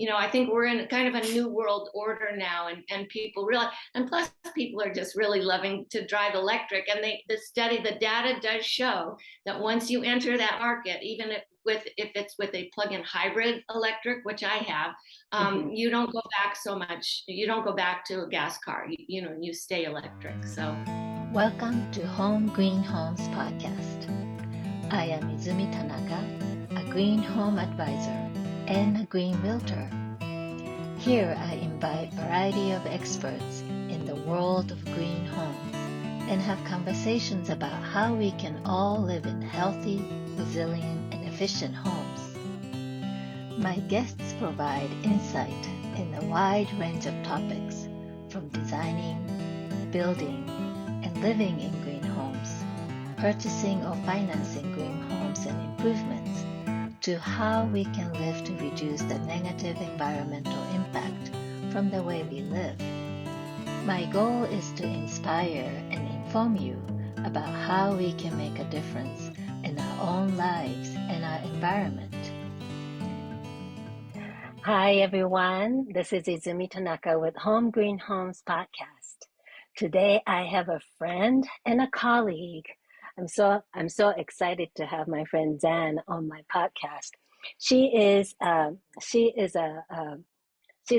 I think we're in kind of a new world order now, and people realize, and plus people are just really loving to drive electric. And the data does show that once you enter that market, even if it's with a plug-in hybrid electric, which I have, you don't go back so much. You don't go back to a gas car. You stay electric. So, welcome to Home Green Homes podcast. I am Izumi Tanaka, a green home advisor and a green realtor. Here I invite a variety of experts in the world of green homes and have conversations about how we can all live in healthy, resilient, and efficient homes. My guests provide insight in a wide range of topics, from designing, building, and living in green homes, purchasing or financing green homes and improvements, to how we can live to reduce the negative environmental impact from the way we live. My goal is to inspire and inform you about how we can make a difference in our own lives and our environment. Hi everyone, this is Izumi Tanaka with Home Green Homes podcast. Today I have a friend and a colleague. I'm so excited to have my friend Zan on my podcast. She's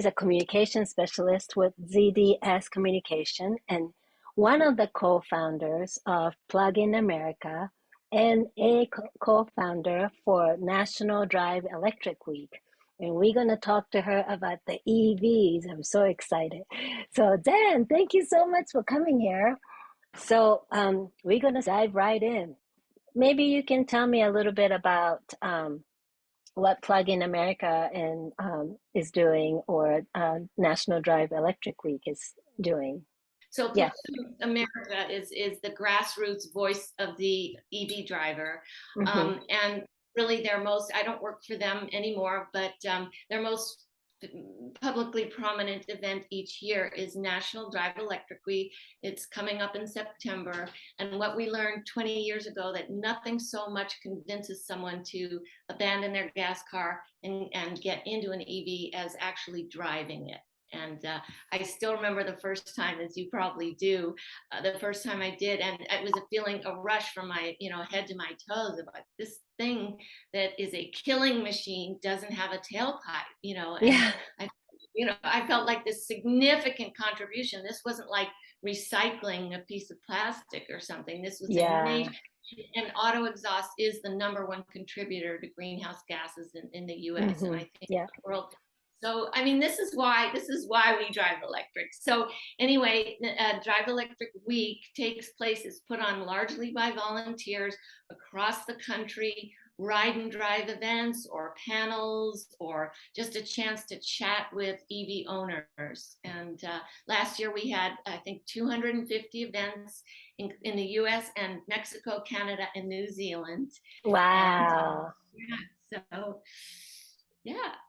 a communication specialist with ZDS Communications and one of the co-founders of Plug-in America and a co-founder for National Drive Electric Week. And we're going to talk to her about the EVs. I'm so excited. So Dan, thank you so much for coming here. So we're going to dive right in. Maybe you can tell me a little bit about what Plug-in America is doing, or National Drive Electric Week is doing. So Plug-in America is the grassroots voice of the EV driver. And really I don't work for them anymore, but their most publicly prominent event each year is National Drive Electric Week. It's coming up in September. And what we learned 20 years ago, that nothing so much convinces someone to abandon their gas car and get into an EV as actually driving it. And I still remember the first time, as you probably do, the first time I did, and it was a rush from my head to my toes about this thing that is a killing machine doesn't have a tailpipe, and I felt like this significant contribution. This wasn't like recycling a piece of plastic or something. This was amazing. And auto exhaust is the number one contributor to greenhouse gases in the U.S. and I think in the world. So, I mean, this is why we drive electric. So anyway, Drive Electric Week takes place, is put on largely by volunteers across the country, ride and drive events or panels, or just a chance to chat with EV owners. And last year we had, I think, 250 events in the US and Mexico, Canada, and New Zealand. Wow.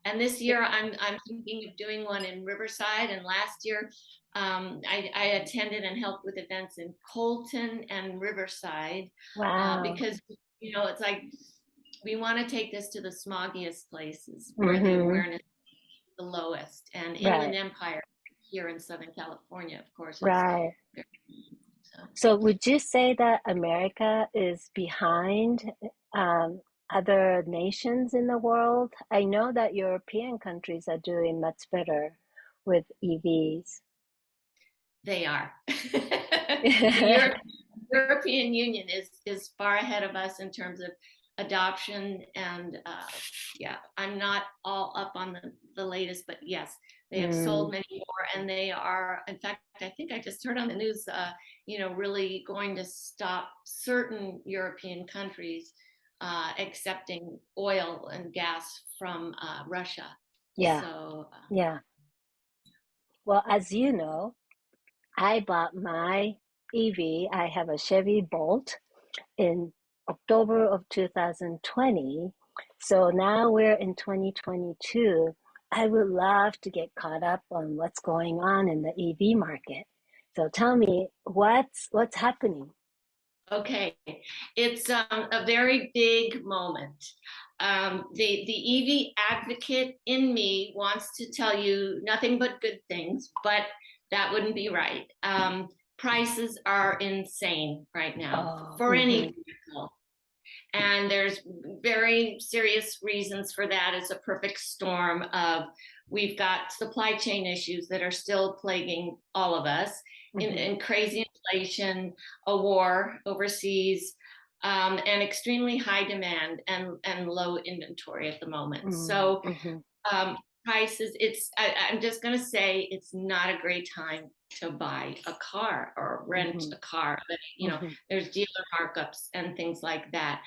And this year I'm thinking of doing one in Riverside, and last year I attended and helped with events in Colton and Riverside. Wow. Because it's like we want to take this to the smoggiest places where the awareness is the lowest, and Inland Empire here in Southern California, of course. Right. So would you say that America is behind other nations in the world? I know that European countries are doing much better with EVs. They are. The European Union is far ahead of us in terms of adoption, and I'm not all up on the latest, but yes, they have sold many more, and they are, in fact, I think I just heard on the news, really going to stop certain European countries accepting oil and gas from Russia. Well, as you know, I bought my EV. I have a Chevy Bolt in October of 2020. So now we're in 2022. I would love to get caught up on what's going on in the EV market. So tell me, what's happening? Okay, it's a very big moment. the EV advocate in me wants to tell you nothing but good things, but that wouldn't be right. Prices are insane right now for any vehicle. And there's very serious reasons for that. It's a perfect storm of, we've got supply chain issues that are still plaguing all of us, in crazy inflation, a war overseas, and extremely high demand and low inventory at the moment. So prices, I'm just going to say it's not a great time to buy a car or rent a car. But, there's dealer markups and things like that.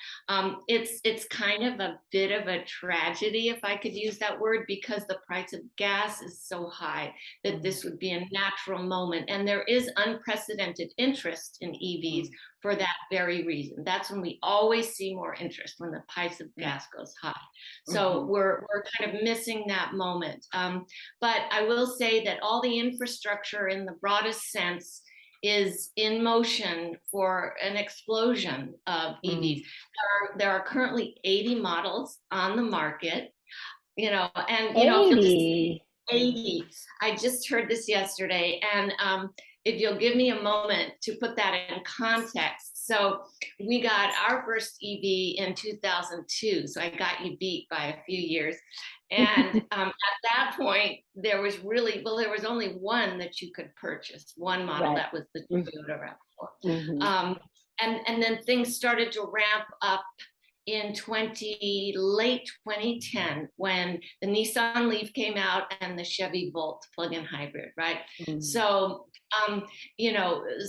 It's kind of a bit of a tragedy, if I could use that word, because the price of gas is so high that this would be a natural moment. And there is unprecedented interest in EVs for that very reason. That's when we always see more interest, when the price of gas goes high. So we're kind of missing that moment. But I will say that all the infrastructure in the broadest sense is in motion for an explosion of EVs. There are currently 80 models on the market, and if 80. I just heard this yesterday, and if you'll give me a moment to put that in context. So we got our first EV in 2002, so I got you beat by a few years. And at that point, there was only one that you could purchase, one model, that was the Toyota RAV4. And then things started to ramp up in late 2010, when the Nissan Leaf came out and the Chevy Volt plug-in hybrid, right? So,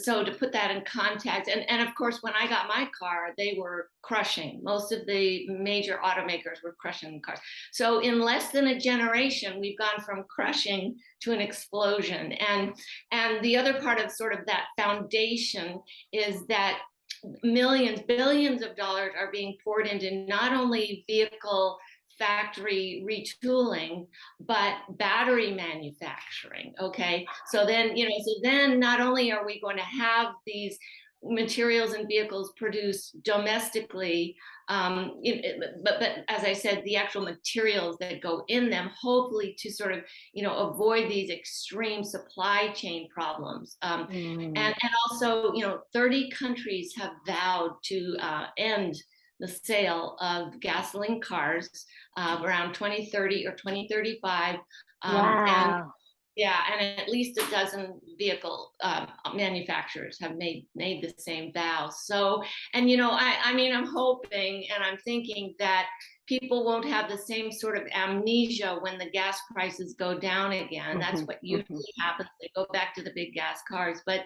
so to put that in context, and of course, when I got my car, they were crushing. Most of the major automakers were crushing cars. So in less than a generation, we've gone from crushing to an explosion. And the other part of sort of that foundation is that billions of dollars are being poured into not only vehicle factory retooling, but battery manufacturing. Okay. So then not only are we going to have these materials and vehicles produced domestically, but as I said, the actual materials that go in them, hopefully to sort of avoid these extreme supply chain problems. And also 30 countries have vowed to end the sale of gasoline cars around 2030 or 2035. Wow. And at least a dozen vehicle manufacturers have made the same vow. So, and I'm hoping and I'm thinking that people won't have the same sort of amnesia when the gas prices go down again. That's what usually happens. They go back to the big gas cars. But,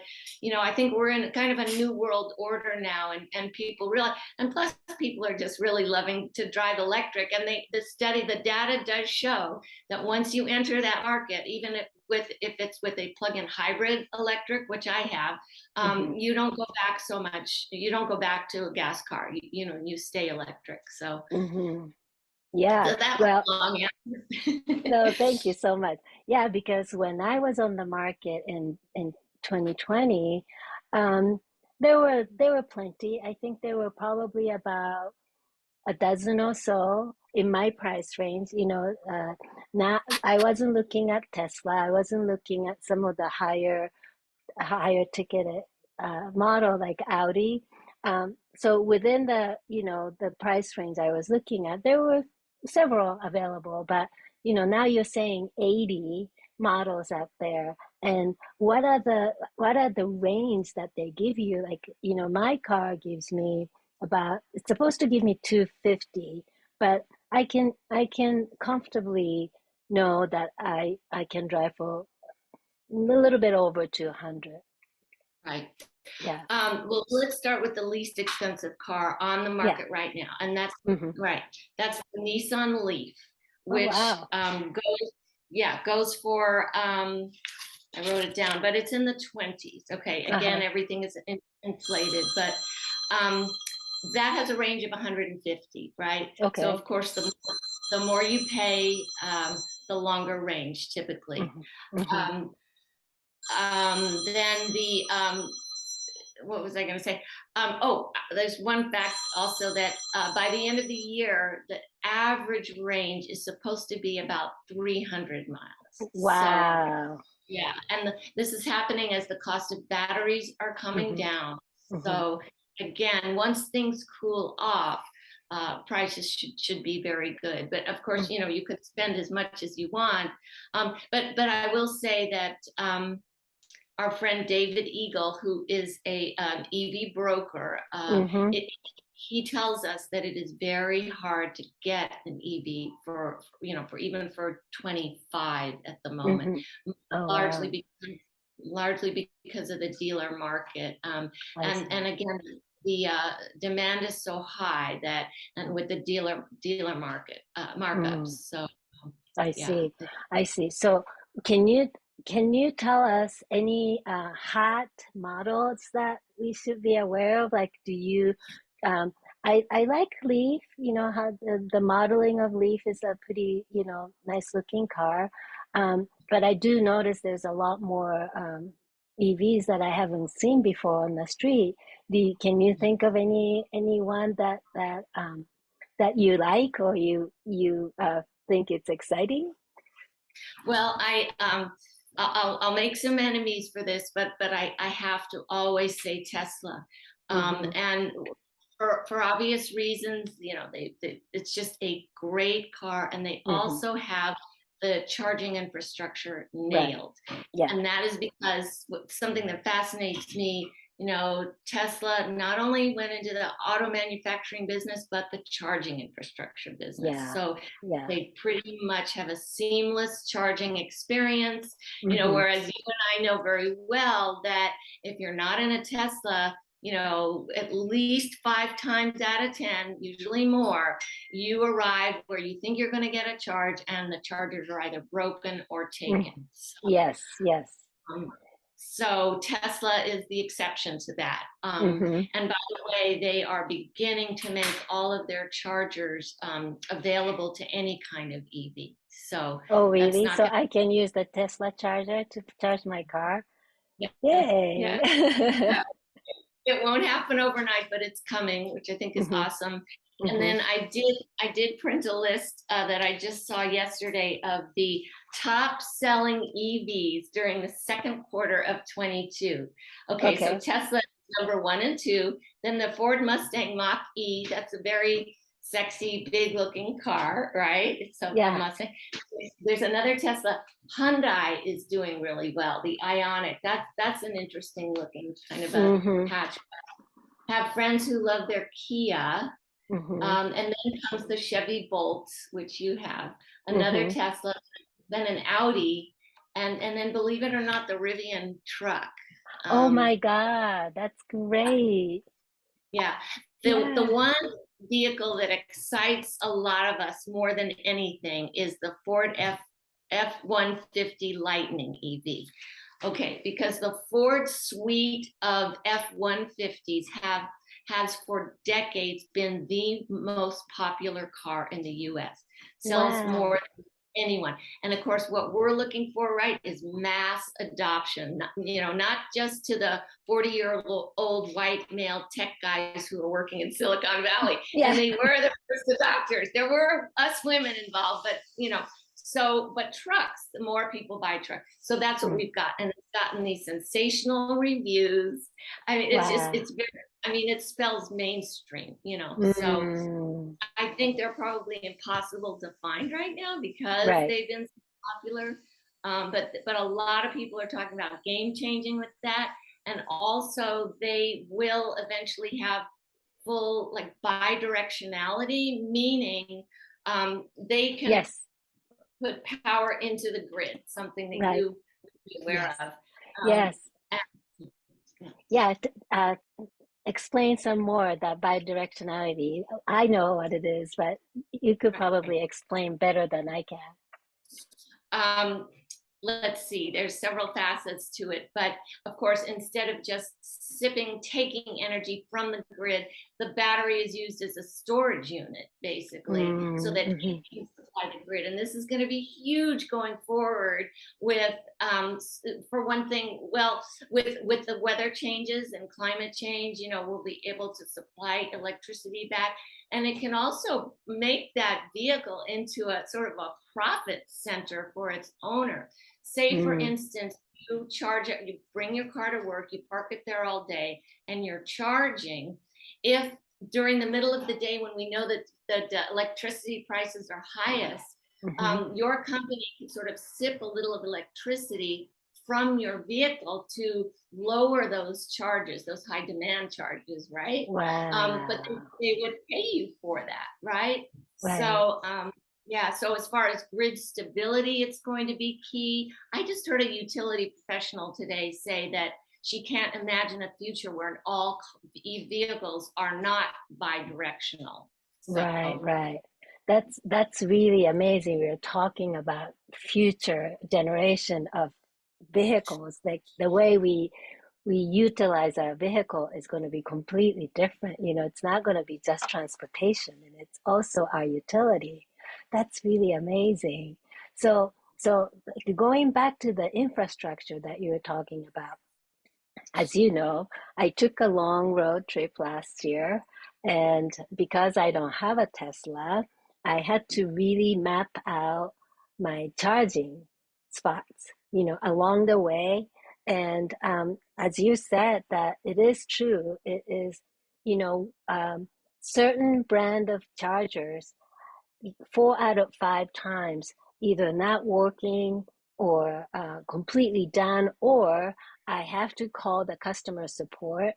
I think we're in kind of a new world order now, and people realize, and plus people are just really loving to drive electric. And the data does show that once you enter that market, even if it's with a plug-in hybrid electric, which I have, you don't go back so much. You don't go back to a gas car. You stay electric. So, yeah. so that was a long answer. No, thank you so much. Yeah, because when I was on the market in 2020, there were plenty. I think there were probably about a dozen or so in my price range. Now I wasn't looking at Tesla. I wasn't looking at some of the higher ticketed model like Audi. So within the price range I was looking at, there were several available. But now you're saying 80 models out there, and what are the range that they give you? Like my car gives me it's supposed to give me 250, but I can comfortably know that I can drive for a little bit over 200. Right. Yeah. Well, let's start with the least expensive car on the market right now, and that's right. That's the Nissan Leaf, which goes for I wrote it down, but it's in the 20s. Okay. Again, everything is inflated, but that has a range of 150, right? Okay. So of course, the more you pay, the longer range typically. Then what was I going to say? There's one fact also that by the end of the year, the average range is supposed to be about 300 miles. So Wow. yeah, and this is happening as the cost of batteries are coming down. So again, once things cool off, prices should be very good. But of course, you could spend as much as you want. But I will say that our friend David Eagle, who is an EV broker, he tells us that it is very hard to get an EV for even for 25 at the moment, Oh, largely because of the dealer market. And again, the demand is so high that, and with the dealer market markups. So I yeah. see. So can you tell us any hot models that we should be aware of? Like, do you I like Leaf, how the modeling of Leaf is a pretty, nice looking car. But I do notice there's a lot more EVs that I haven't seen before on the street. Can you think of anyone that you like, or you think it's exciting? Well, I'll make some enemies for this, but I have to always say Tesla, and for obvious reasons. It's just a great car, and they also have the charging infrastructure nailed. Right. Yeah. And that is because something that fascinates me. Tesla not only went into the auto manufacturing business, but the charging infrastructure business. Yeah. So they pretty much have a seamless charging experience, whereas you and I know very well that if you're not in a Tesla, at least 5 times out of 10, usually more, you arrive where you think you're going to get a charge and the chargers are either broken or taken. Yes. So Tesla is the exception to that. And by the way, they are beginning to make all of their chargers available to any kind of EV. So oh, really? So I can use the Tesla charger to charge my car? Yay! Yeah. It won't happen overnight, but it's coming, which I think is awesome. And then I did print a list that I just saw yesterday of the top selling EVs during the second quarter of 22. Okay, so Tesla is number 1 and 2. Then the Ford Mustang Mach-E, that's a very sexy, big looking car, right? It's a Mustang. There's another Tesla. Hyundai is doing really well. The Ioniq, that's an interesting looking kind of a hatchback. Have friends who love their Kia. And then comes the Chevy Bolt, which you have, another Tesla, then an Audi, and then, believe it or not, the Rivian truck. Oh my God, that's great. Yeah. The one vehicle that excites a lot of us more than anything is the Ford F-150 Lightning EV. Okay, because the Ford suite of F-150s has for decades been the most popular car in the US. Sells more than anyone. And of course, what we're looking for, right, is mass adoption. Not just to the 40-year-old white male tech guys who are working in Silicon Valley. And they were the first adopters. There were us women involved, but but trucks, the more people buy trucks. So that's what we've got. And it's gotten these sensational reviews. I mean, it's very, it spells mainstream, So I think they're probably impossible to find right now because they've been so popular. But a lot of people are talking about game changing with that. And also they will eventually have full bidirectionality, meaning they can put power into the grid, something that you would be aware of. Explain some more that bidirectionality. I know what it is, but you could probably explain better than I can. let's see, there's several facets to it, but of course, instead of just taking energy from the grid, the battery is used as a storage unit, basically, so that it Mm-hmm. can supply the grid. And this is going to be huge going forward with, for one thing, well, with the weather changes and climate change, we'll be able to supply electricity back. And it can also make that vehicle into a sort of a profit center for its owner. Say, for Mm. instance, you charge it, you bring your car to work, you park it there all day, and you're charging. If during the middle of the day, when we know that the electricity prices are highest, Mm-hmm. your company can sort of sip a little of electricity from your vehicle to lower those charges, those high demand charges, right? But Wow. they would pay you for that, right? Right. So, yeah, so as far as grid stability, it's going to be key. I just heard a utility professional today say that she can't imagine a future where all vehicles are not bi-directional. Right, So, right. That's really amazing. We're talking about future generation of vehicles. Like the way we utilize our vehicle is going to be completely different. It's not going to be just transportation, and it's also our utility. That's really amazing. So like, going back to the infrastructure that you were talking about, as you know, I took a long road trip last year, and because I don't have a Tesla, I had to really map out my charging spots, along the way. And as you said, that it is true. It is, you know, um, certain brand of chargers 4 out of 5 times either not working or completely done, or I have to call the customer support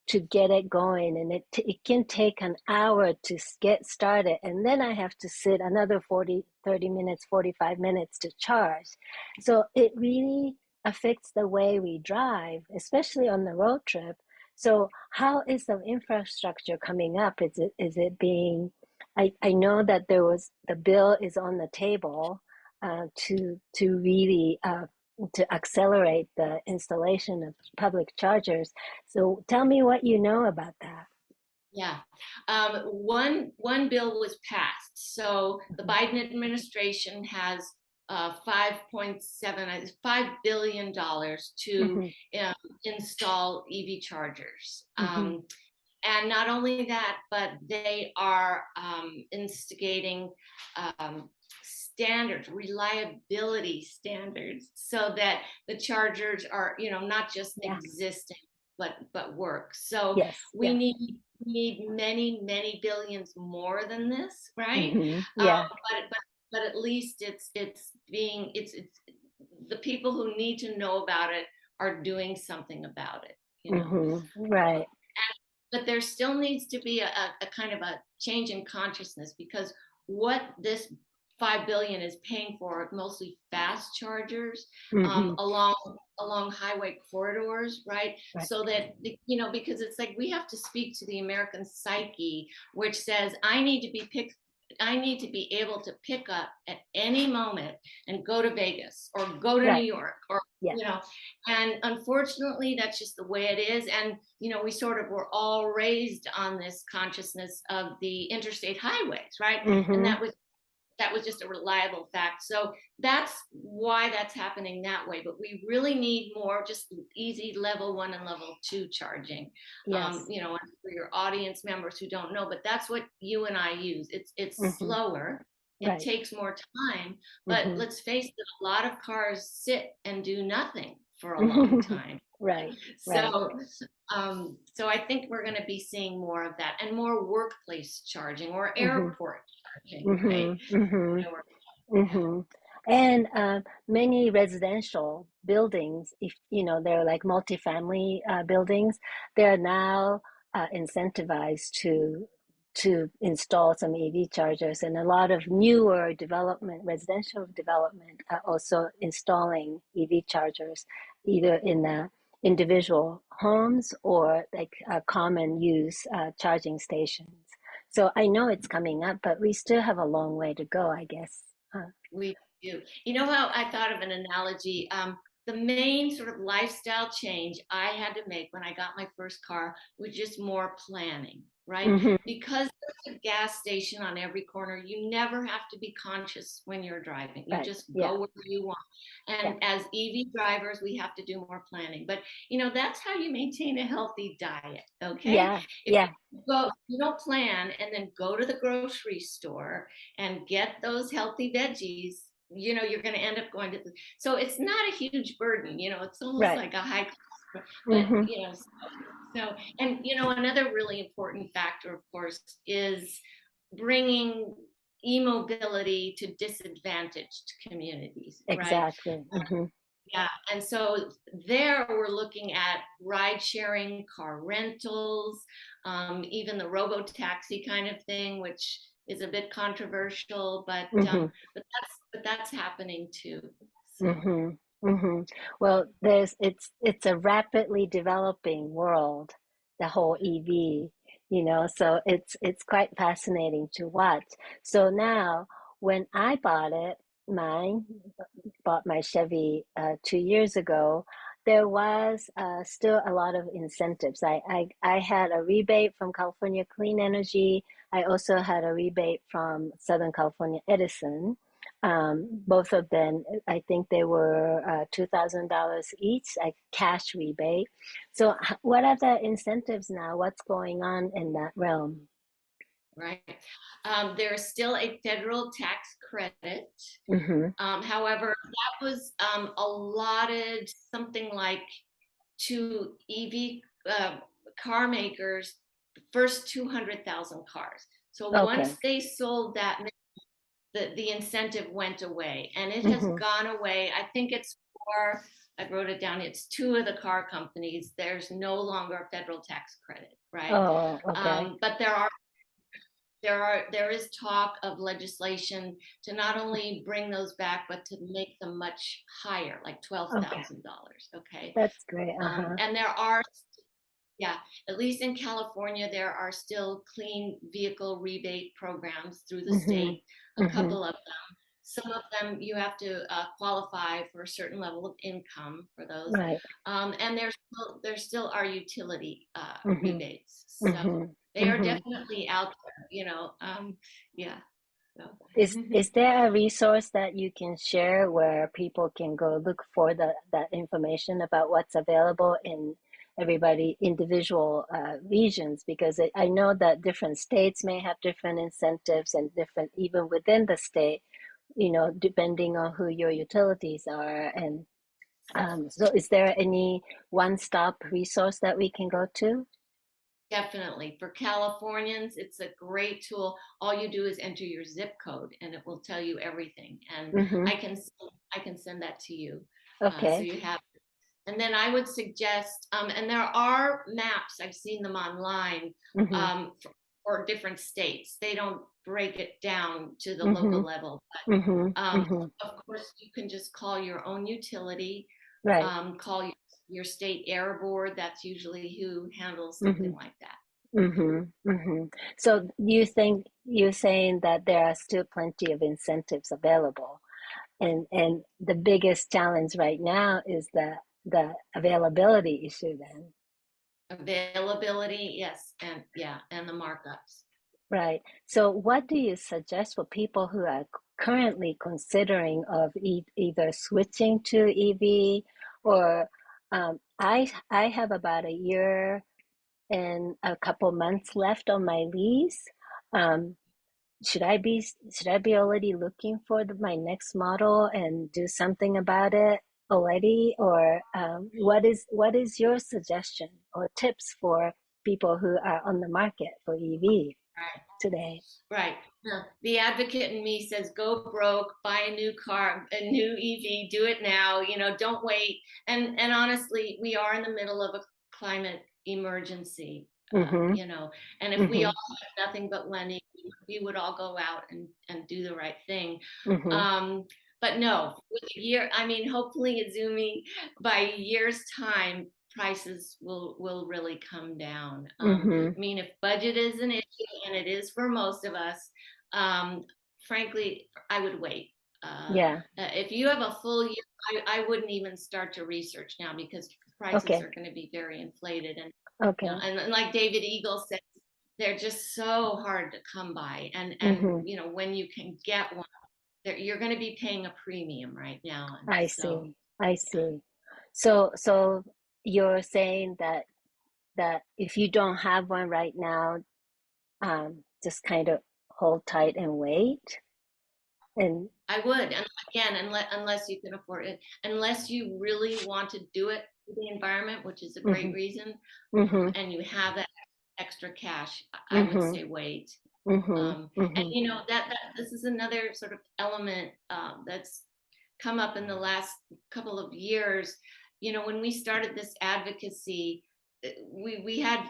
to get it going, and it can take an hour to get started, and then I have to sit another 30 minutes, 45 minutes to charge. So it really affects the way we drive, especially on the road trip. So how is the infrastructure coming up? Is it being, I know that the bill is on the table to really to accelerate the installation of public chargers. So tell me what you know about that. yeah, one bill was passed. So the Mhm. Biden administration has 5.75 billion to Mhm. um, install EV chargers. Mhm. And not only that, but they are instigating standards, reliability standards, so that the chargers are, not just Yeah. existing, but work. So Yes. we Yes. need many, many billions more than this, right? Um, Yeah. but at least it's the people who need to know about it are doing something about it. Right. But there still needs to be a kind of a change in consciousness, because what this 5 billion is paying for are mostly fast chargers hmm along highway corridors, right? Right. So that, because it's like we have to speak to the American psyche, which says I need to be able to pick up at any moment and go to Vegas or go to New Right. York, or Yeah. and unfortunately that's just the way it is. And we sort of were all raised on this consciousness of the interstate highways, right? And hmm that was just a reliable fact. So that's why that's happening that way. But we really need more just easy level 1 and level 2 charging. Yes. For your audience members who don't know, but that's what you and I use. It's hmm slower. It Right. takes more time, but hmm let's face it, a lot of cars sit and do nothing for a long time. Right. Right. So I think we're going to be seeing more of that, and more workplace charging or hmm airport charging, right? hmm hmm Yeah. hmm And many residential buildings, if they're like multifamily buildings, they're now incentivized to install some EV chargers, and a lot of newer development, residential development, are also installing EV chargers, either in the individual homes or like common use charging stations. So I know it's coming up, but we still have a long way to go, I guess. Huh. do. You know how I thought of an analogy? The main sort of lifestyle change I had to make when I got my first car was just more planning, right? Hmm. Because there's a gas station on every corner, you never have to be conscious when you're driving. You Right. just Yeah. go where you want. Yeah. And as EV drivers, we have to do more planning. But that's how you maintain a healthy diet, okay? Yeah. If Yeah. you don't plan and then go to the grocery store and get those healthy veggies, you're going to end up going to so it's not a huge burden, it's almost Right. like a high cost, but Hmm. so and another really important factor, of course, is bringing e-mobility to disadvantaged communities, right? Exactly. Hmm. Yeah, and so there we're looking at ride sharing, car rentals, even the robo taxi kind of thing, which is a bit controversial, but Hmm. that's happening too. So Hmm. Hmm. Well, it's a rapidly developing world, the whole EV, so it's quite fascinating to watch. So now, when I mine, bought my Chevy 2 years ago, there was still a lot of incentives. I had a rebate from California Clean Energy. I also had a rebate from Southern California Edison. Both of them, I think they were $2,000 each, like cash rebate. So, what are the incentives now? What's going on in that realm? right, there's still a federal tax credit. Mm-hmm. However, that was allotted something like to EV car makers, the first 200,000 cars. So Okay. once they sold that, the incentive went away, and it has Mm-hmm. gone away. I think it's for, I wrote it down, it's two of the car companies. There's no longer a federal tax credit, right? Oh, okay. But there is talk of legislation to not only bring those back, but to make them much higher, like Okay. $12,000. Okay. That's great. Uh-huh. And there are, yeah, at least in California, there are still clean vehicle rebate programs through the Mm-hmm. state, a Mm-hmm. couple of them. Some of them you have to qualify for a certain level of income for those. Right. And there still are utility Mm-hmm. rebates. So Mm-hmm. they are Mm-hmm. definitely out there. Yeah. So. Is there a resource that you can share where people can go look for that information about what's available in everybody individual regions? Because I know that different states may have different incentives and different even within the state, depending on who your utilities are. And so, is there any one-stop resource that we can go to? Definitely. For Californians, it's a great tool. All you do is enter your zip code and it will tell you everything. And Mm-hmm. I can send that to you. So Okay. you have, and then I would suggest, and there are maps, I've seen them online, Mm-hmm. for different states. They don't break it down to the Mm-hmm. local level, Mm-hmm. but Mm-hmm. of course you can just call your own utility, Right. call your state air board. That's usually who handles Mm-hmm. something like that. Mm-hmm. Mm-hmm. So you think you're saying that there are still plenty of incentives available, and the biggest challenge right now is the availability issue then, Availability, yes, and yeah, and the markups. right? So what do you suggest for people who are currently considering of either switching to EV or I have about a year and a couple months left on my lease. Um, should I be already looking for my next model and do something about it already, or what is your suggestion or tips for people who are on the market for EV Right, today? right. The advocate in me says, go broke, buy a new car, a new EV, do it now. Don't wait. And honestly, we are in the middle of a climate emergency. Mm-hmm. And if we Mm-hmm. all had nothing but money, we would all go out and do the right thing. Mm-hmm. Um, but no, with a year, I mean, hopefully, Izumi, by a year's time, prices will really come down. Mm-hmm. I mean, if budget is an issue, and it is for most of us, um, frankly, I would wait. If you have a full year, I wouldn't even start to research now because prices are going to be very inflated. And, and like David Eagle said, they're just so hard to come by. And when you can get one, you're going to be paying a premium right now. And I see. So you're saying that if you don't have one right now, just kind of hold tight and wait. And I would, and again, unless you can afford it, unless you really want to do it for the environment, which is a great reason, and you have that extra cash, I would say wait. And that this is another sort of element that's come up in the last couple of years. When we started this advocacy, we had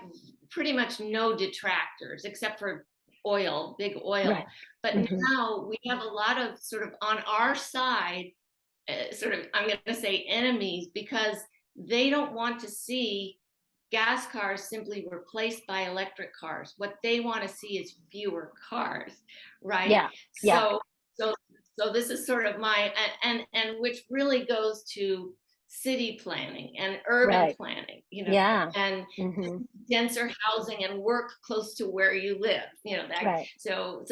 pretty much no detractors except for big oil. Right. But now we have a lot of sort of on our side, I'm going to say enemies, because they don't want to see gas cars simply replaced by electric cars. What they want to see is fewer cars, right? So this is sort of my, and which really goes to city planning and urban planning, and denser housing and work close to where you live, so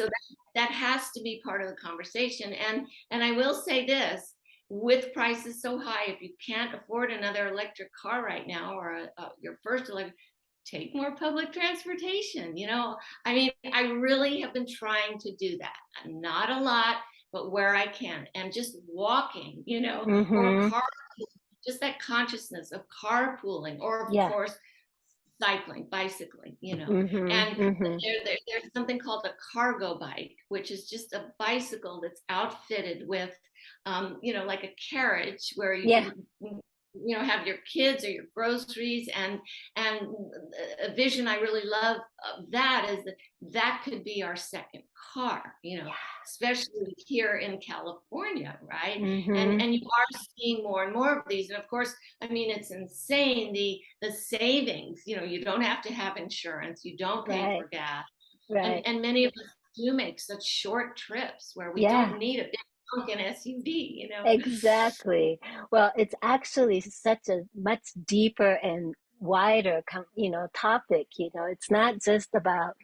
that has to be part of the conversation. And I will say this, with prices so high, if you can't afford another electric car right now, or your first electric, take more public transportation. I mean, I really have been trying to do that, not a lot, but where I can, and just walking, or just that consciousness of carpooling, or of course cycling, bicycling, and there's something called a cargo bike, which is just a bicycle that's outfitted with like a carriage where you can have your kids or your groceries, and a vision I really love of that is that could be our second car, especially here in California, right? And you are seeing more and more of these, and of course, I mean, it's insane the savings. You don't have to have insurance, you don't pay for gas, and many of us do make such short trips where we don't need a big an SUV, Exactly. Well, it's actually such a much deeper and wider, topic. It's not just about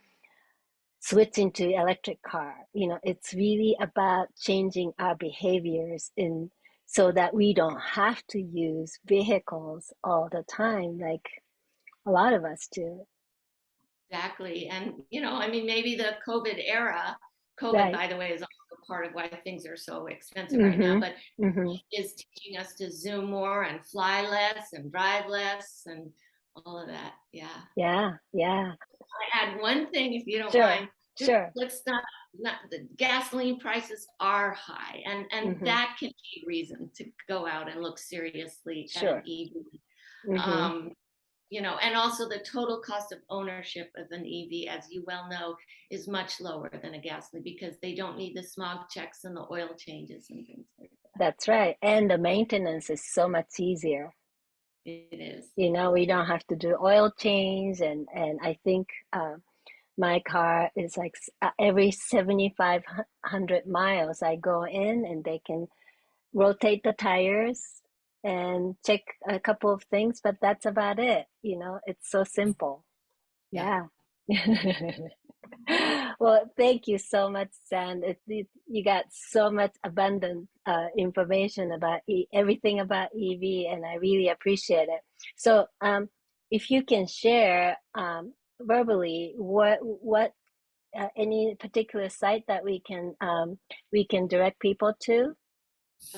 switching to electric car. It's really about changing our behaviors so that we don't have to use vehicles all the time, like a lot of us do. Exactly. And, I mean, maybe the COVID, by the way, is also part of why things are so expensive right now, but is teaching us to Zoom more and fly less and drive less and all of that. Yeah. I add one thing, if you don't mind. Let's not the gasoline prices are high, and that can be reason to go out and look seriously at an EV. And also the total cost of ownership of an EV, as you well know, is much lower than a gasoline because they don't need the smog checks and the oil changes and things like that. That's right. And the maintenance is so much easier. It is. We don't have to do oil change. And I think my car is like every 7,500 miles I go in and they can rotate the tires and check a couple of things, but that's about it. It's so simple. Yeah. Well, thank you so much, Zan. You got so much abundant information about everything about EV, and I really appreciate it. So, if you can share verbally, what any particular site that we can direct people to?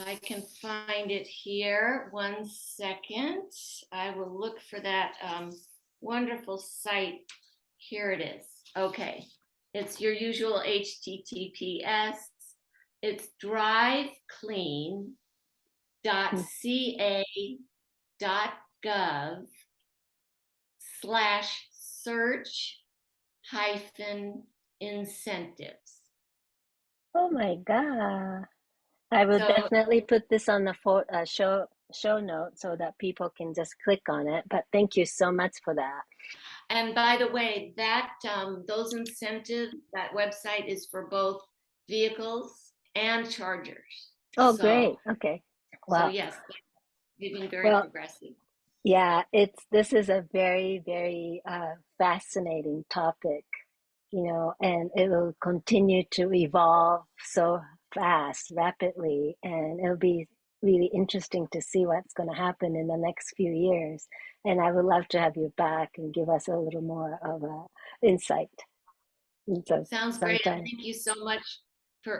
I can find it here. 1 second. I will look for that wonderful site. Here it is. Okay. It's your usual HTTPS. It's driveclean.ca/search-incentives. Oh my God. I will definitely put this on the show note so that people can just click on it. But thank you so much for that. And by the way, that those incentives, that website is for both vehicles and chargers. Oh, So, great. Okay. so Well, yes, they've been very well, progressive. yeah, this is a very, very fascinating topic, and it will continue to evolve so fast, rapidly, and it'll be really interesting to see what's going to happen in the next few years. And I would love to have you back and give us a little more of a insight. And so Sounds great. And sometime, thank you so much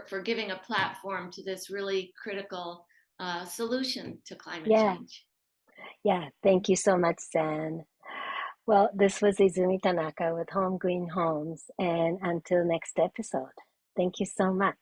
for giving a platform to this really critical solution to climate yeah, change. yeah. Thank you so much, Zan. Well, this was Izumi Tanaka with Home Green Homes, and until next episode, thank you so much.